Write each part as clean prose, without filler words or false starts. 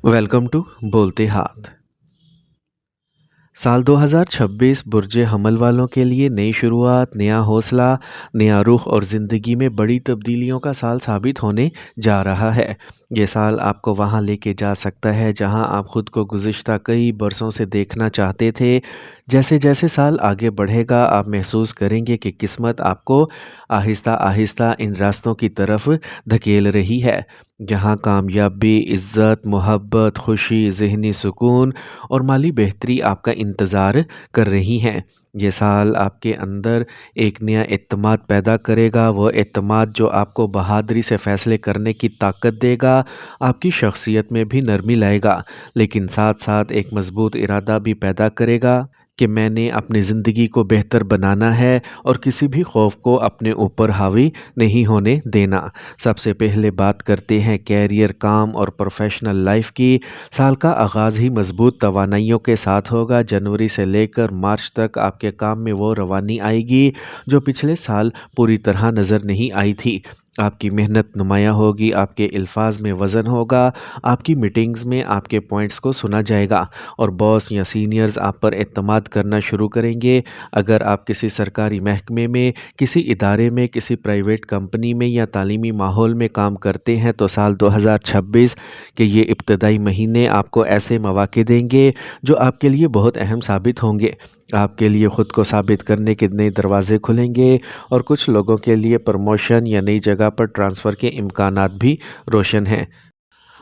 Welcome to बोलते हाथ। साल 2026 बुर्जे हमल वालों के लिए नई शुरुआत, नया हौसला, नया रुख और ज़िंदगी में बड़ी तब्दीलियों का साल साबित होने जा रहा है। ये साल आपको वहाँ लेके जा सकता है जहाँ आप खुद को गुज़िश्ता कई बरसों से देखना चाहते थे। जैसे जैसे साल आगे बढ़ेगा आप महसूस करेंगे कि किस्मत आपको आहिस्ता आहिस्ता इन रास्तों की तरफ धकेल रही है जहाँ कामयाबी, इज़्ज़त, मोहब्बत, खुशी, ज़हनी सुकून और माली बेहतरी आपका इंतज़ार कर रही हैं। ये साल आपके अंदर एक नया एतमाद पैदा करेगा, वो एतमाद जो आपको बहादुरी से फ़ैसले करने की ताकत देगा, आपकी शख्सियत में भी नरमी लाएगा, लेकिन साथ-साथ एक मज़बूत इरादा भी पैदा करेगा कि मैंने अपनी ज़िंदगी को बेहतर बनाना है और किसी भी खौफ को अपने ऊपर हावी नहीं होने देना। सबसे पहले बात करते हैं कैरियर, काम और प्रोफेशनल लाइफ की। साल का आगाज़ ही मजबूत तवानाइयों के साथ होगा। जनवरी से लेकर मार्च तक आपके काम में वो रवानी आएगी जो पिछले साल पूरी तरह नज़र नहीं आई थी। आपकी मेहनत नुमायाँ होगी, आपके अल्फाज में वज़न होगा, आपकी मीटिंग्स में आपके पॉइंट्स को सुना जाएगा और बॉस या सीनियर्स आप पर एतमाद करना शुरू करेंगे। अगर आप किसी सरकारी महकमे में, किसी इदारे में, किसी प्राइवेट कंपनी में या तालीमी माहौल में काम करते हैं तो साल 2026 के ये इब्तदाई महीने आपको ऐसे मौके देंगे जो आपके लिए बहुत अहम साबित होंगे। आपके लिए ख़ुद को साबित करने के नए दरवाज़े खुलेंगे और कुछ लोगों के लिए प्रमोशन या नई जगह पर ट्रांसफ़र के इम्कानात भी रोशन हैं।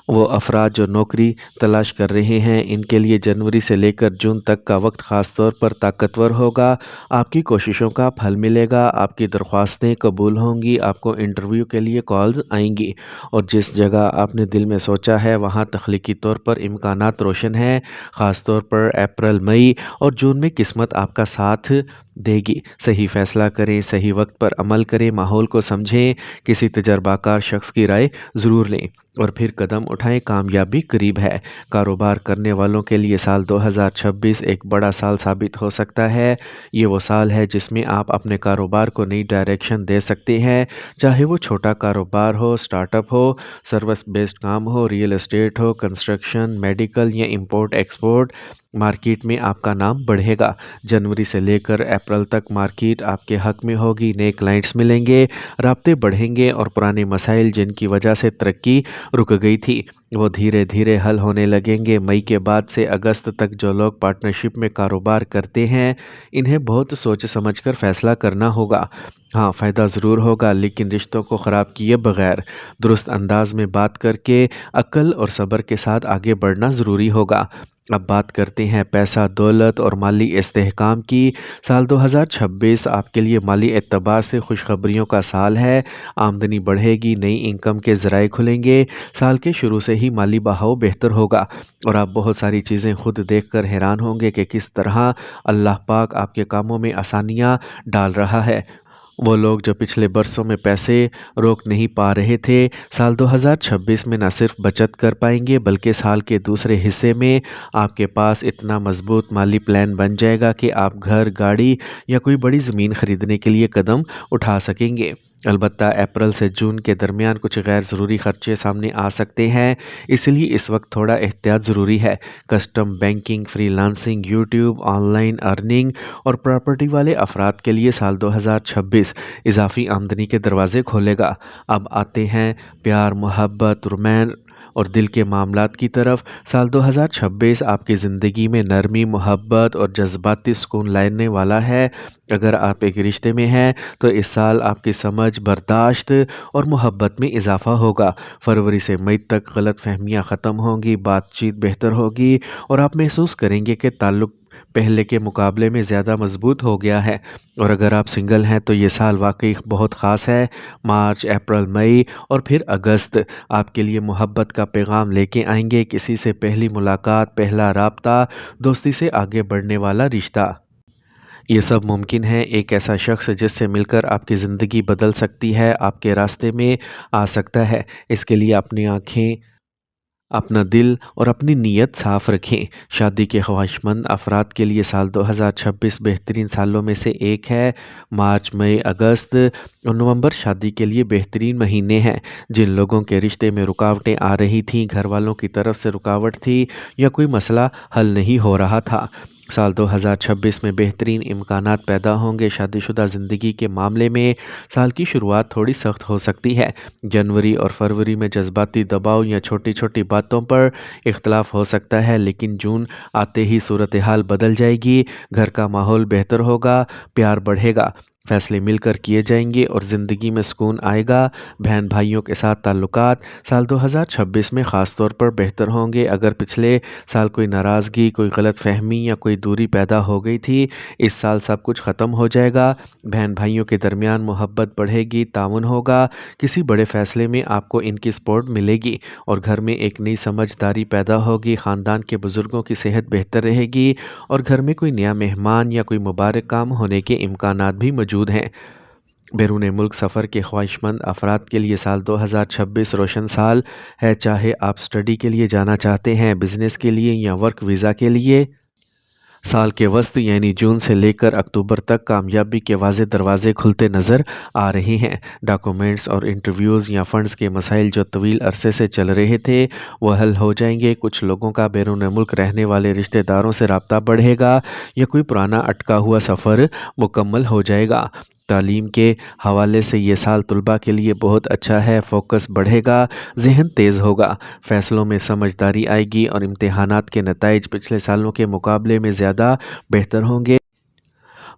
वो अफराद जो नौकरी तलाश कर रहे हैं इनके लिए जनवरी से लेकर जून तक का वक्त ख़ास तौर पर ताकतवर होगा। आपकी कोशिशों का फल मिलेगा, आपकी दरख्वास्तें कबूल होंगी, आपको इंटरव्यू के लिए कॉल्स आएंगी और जिस जगह आपने दिल में सोचा है वहाँ तख्लीकी तौर पर इम्कानात रोशन हैं। ख़ास तौर पर अप्रैल, मई और जून में किस्मत आपका साथ देगी। सही फ़ैसला करें, सही वक्त पर अमल करें, माहौल को समझें, किसी तजर्बाकार शख्स की राय ज़रूर लें और फिर कदम उठाएं। कामयाबी करीब है। कारोबार करने वालों के लिए साल 2026 एक बड़ा साल साबित हो सकता है। ये वो साल है जिसमें आप अपने कारोबार को नई डायरेक्शन दे सकते हैं, चाहे वो छोटा कारोबार हो, स्टार्टअप हो, सर्विस बेस्ड काम हो, रियल एस्टेट हो, कंस्ट्रक्शन, मेडिकल या इंपोर्ट एक्सपोर्ट। मार्केट में आपका नाम बढ़ेगा। जनवरी से लेकर अप्रैल तक मार्केट आपके हक में होगी, नए क्लाइंट्स मिलेंगे, राब्ते बढ़ेंगे और पुराने मसाइल जिनकी वजह से तरक्की रुक गई थी वो धीरे धीरे हल होने लगेंगे। मई के बाद से अगस्त तक जो लोग पार्टनरशिप में कारोबार करते हैं इन्हें बहुत सोच समझकर फ़ैसला करना होगा। हाँ, फ़ायदा ज़रूर होगा लेकिन रिश्तों को ख़राब किए बगैर दुरुस्त अंदाज में बात करके अक्ल और सब्र के साथ आगे बढ़ना ज़रूरी होगा। अब बात करते हैं पैसा, दौलत और माली इस्तेहकाम की। साल 2026 आपके लिए माली एतबार से खुशखबरियों का साल है। आमदनी बढ़ेगी, नई इनकम के ज़राए खुलेंगे। साल के शुरू से ही माली बहाव बेहतर होगा और आप बहुत सारी चीज़ें खुद देखकर हैरान होंगे कि किस तरह अल्लाह पाक आपके कामों में आसानियाँ डाल रहा है। वो लोग जो पिछले बरसों में पैसे रोक नहीं पा रहे थे साल 2026 में न सिर्फ बचत कर पाएंगे बल्कि साल के दूसरे हिस्से में आपके पास इतना मजबूत माली प्लान बन जाएगा कि आप घर, गाड़ी या कोई बड़ी ज़मीन ख़रीदने के लिए कदम उठा सकेंगे। अलबत्ता अप्रैल से जून के दरमियान कुछ गैर ज़रूरी खर्चे सामने आ सकते हैं, इसलिए इस वक्त थोड़ा एहतियात ज़रूरी है। Custom, banking, freelancing, YouTube, online earning और प्रॉपर्टी वाले अफराद के लिए साल 2026 इजाफी आमदनी के दरवाज़े खोलेगा। अब आते हैं प्यार, मोहब्बत, रोमांस और दिल के मामलात की तरफ। साल 2026 आपकी ज़िंदगी में नरमी, मोहब्बत और जज्बाती सुकून लाने वाला है। अगर आप एक रिश्ते में हैं तो इस साल आपकी समझ, बर्दाश्त और मोहब्बत में इजाफ़ा होगा। फरवरी से मई तक गलत फहमियाँ ख़त्म होंगी, बातचीत बेहतर होगी और आप महसूस करेंगे कि ताल्लुक़ पहले के मुकाबले में ज़्यादा मजबूत हो गया है। और अगर आप सिंगल हैं तो ये साल वाकई बहुत ख़ास है। मार्च, अप्रैल, मई और फिर अगस्त आपके लिए मोहब्बत का पैगाम लेके आएंगे। किसी से पहली मुलाकात, पहला राब्ता, दोस्ती से आगे बढ़ने वाला रिश्ता, ये सब मुमकिन है। एक ऐसा शख्स जिससे मिलकर आपकी ज़िंदगी बदल सकती है आपके रास्ते में आ सकता है। इसके लिए अपनी आँखें اپنا دل اور اپنی نیت صاف رکھیں۔ شادی کے خواہشمند افراد کے لیے سال 2026 بہترین سالوں میں سے ایک ہے۔ مارچ، مئی، اگست اور نومبر شادی کے لیے بہترین مہینے ہیں۔ جن لوگوں کے رشتے میں رکاوٹیں آ رہی تھیں، گھر والوں کی طرف سے رکاوٹ تھی یا کوئی مسئلہ حل نہیں ہو رہا تھا، سال 2026 میں بہترین امکانات پیدا ہوں گے۔ شادی شدہ زندگی کے معاملے میں سال کی شروعات تھوڑی سخت ہو سکتی ہے۔ جنوری اور فروری میں جذباتی دباؤ یا چھوٹی چھوٹی باتوں پر اختلاف ہو سکتا ہے، لیکن جون آتے ہی صورتحال بدل جائے گی۔ گھر کا ماحول بہتر ہوگا، پیار بڑھے گا، فیصلے مل کر کیے جائیں گے اور زندگی میں سکون آئے گا۔ بہن بھائیوں کے ساتھ تعلقات سال 2026 میں خاص طور پر بہتر ہوں گے۔ اگر پچھلے سال کوئی ناراضگی، کوئی غلط فہمی یا کوئی دوری پیدا ہو گئی تھی، اس سال سب کچھ ختم ہو جائے گا۔ بہن بھائیوں کے درمیان محبت بڑھے گی، تعاون ہوگا، کسی بڑے فیصلے میں آپ کو ان کی سپورٹ ملے گی اور گھر میں ایک نئی سمجھداری پیدا ہوگی۔ خاندان کے بزرگوں کی صحت بہتر رہے گی اور گھر میں کوئی نیا مہمان یا کوئی مبارک کام ہونے کے امکانات بھی موجود ہیں۔ بیرون ملک سفر کے خواہشمند افراد کے لیے سال 2026 روشن سال ہے، چاہے آپ سٹڈی کے لیے جانا چاہتے ہیں، بزنس کے لیے یا ورک ویزا کے لیے۔ سال کے وسط یعنی جون سے لے کر اکتوبر تک کامیابی کے واضح دروازے کھلتے نظر آ رہے ہیں۔ ڈاکومنٹس اور انٹرویوز یا فنڈز کے مسائل جو طویل عرصے سے چل رہے تھے وہ حل ہو جائیں گے۔ کچھ لوگوں کا بیرون ملک رہنے والے رشتہ داروں سے رابطہ بڑھے گا یا کوئی پرانا اٹکا ہوا سفر مکمل ہو جائے گا۔ تعلیم کے حوالے سے یہ سال طلباء کے لیے بہت اچھا ہے، فوکس بڑھے گا، ذہن تیز ہوگا، فیصلوں میں سمجھداری آئے گی اور امتحانات کے نتائج پچھلے سالوں کے مقابلے میں زیادہ بہتر ہوں گے۔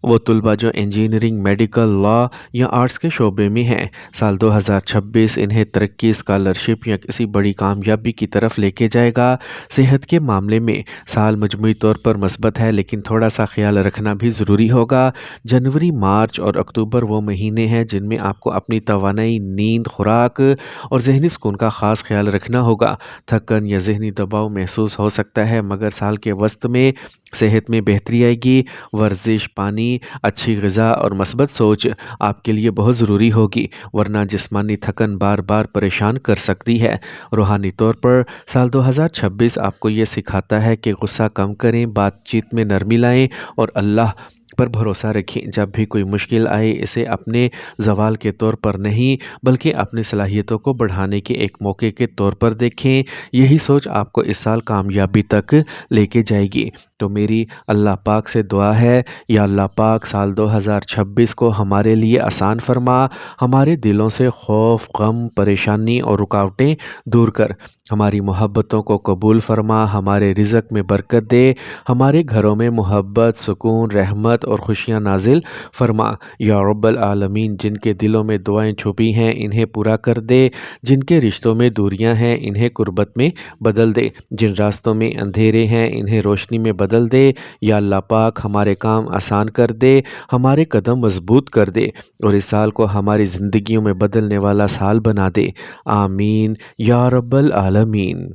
وہ طلباء جو انجینئرنگ، میڈیکل، لاء یا آرٹس کے شعبے میں ہیں، سال 2026 انہیں ترقی، اسکالرشپ یا کسی بڑی کامیابی کی طرف لے کے جائے گا۔ صحت کے معاملے میں سال مجموعی طور پر مثبت ہے، لیکن تھوڑا سا خیال رکھنا بھی ضروری ہوگا۔ جنوری، مارچ اور اکتوبر وہ مہینے ہیں جن میں آپ کو اپنی توانائی، نیند، خوراک اور ذہنی سکون کا خاص خیال رکھنا ہوگا۔ تھکن یا ذہنی دباؤ محسوس ہو سکتا ہے، مگر سال کے وسط میں صحت میں بہتری آئے گی۔ ورزش، پانی، اچھی غذا اور مثبت سوچ آپ کے لیے بہت ضروری ہوگی، ورنہ جسمانی تھکن بار بار پریشان کر سکتی ہے۔ روحانی طور پر سال 2026 آپ کو یہ سکھاتا ہے کہ غصہ کم کریں، بات چیت میں نرمی لائیں اور اللہ پر بھروسہ رکھیں۔ جب بھی کوئی مشکل آئے، اسے اپنے زوال کے طور پر نہیں بلکہ اپنی صلاحیتوں کو بڑھانے کے ایک موقع کے طور پر دیکھیں۔ یہی سوچ آپ کو اس سال کامیابی تک لے کے جائے گی۔ تو میری اللہ پاک سے دعا ہے، یا اللہ پاک سال 2026 کو ہمارے لیے آسان فرما، ہمارے دلوں سے خوف، غم، پریشانی اور رکاوٹیں دور کر، ہماری محبتوں کو قبول فرما، ہمارے رزق میں برکت دے، ہمارے گھروں میں محبت، سکون، رحمت اور خوشیاں نازل فرما۔ یا رب العالمین، جن کے دلوں میں دعائیں چھپی ہیں انہیں پورا کر دے، جن کے رشتوں میں دوریاں ہیں انہیں قربت میں بدل دے، جن راستوں میں اندھیرے ہیں انہیں روشنی میں بدل دے۔ یا اللہ پاک ہمارے کام آسان کر دے، ہمارے قدم مضبوط کر دے اور اس سال کو ہماری زندگیوں میں بدلنے والا سال بنا دے۔ آمین یا رب العالمین۔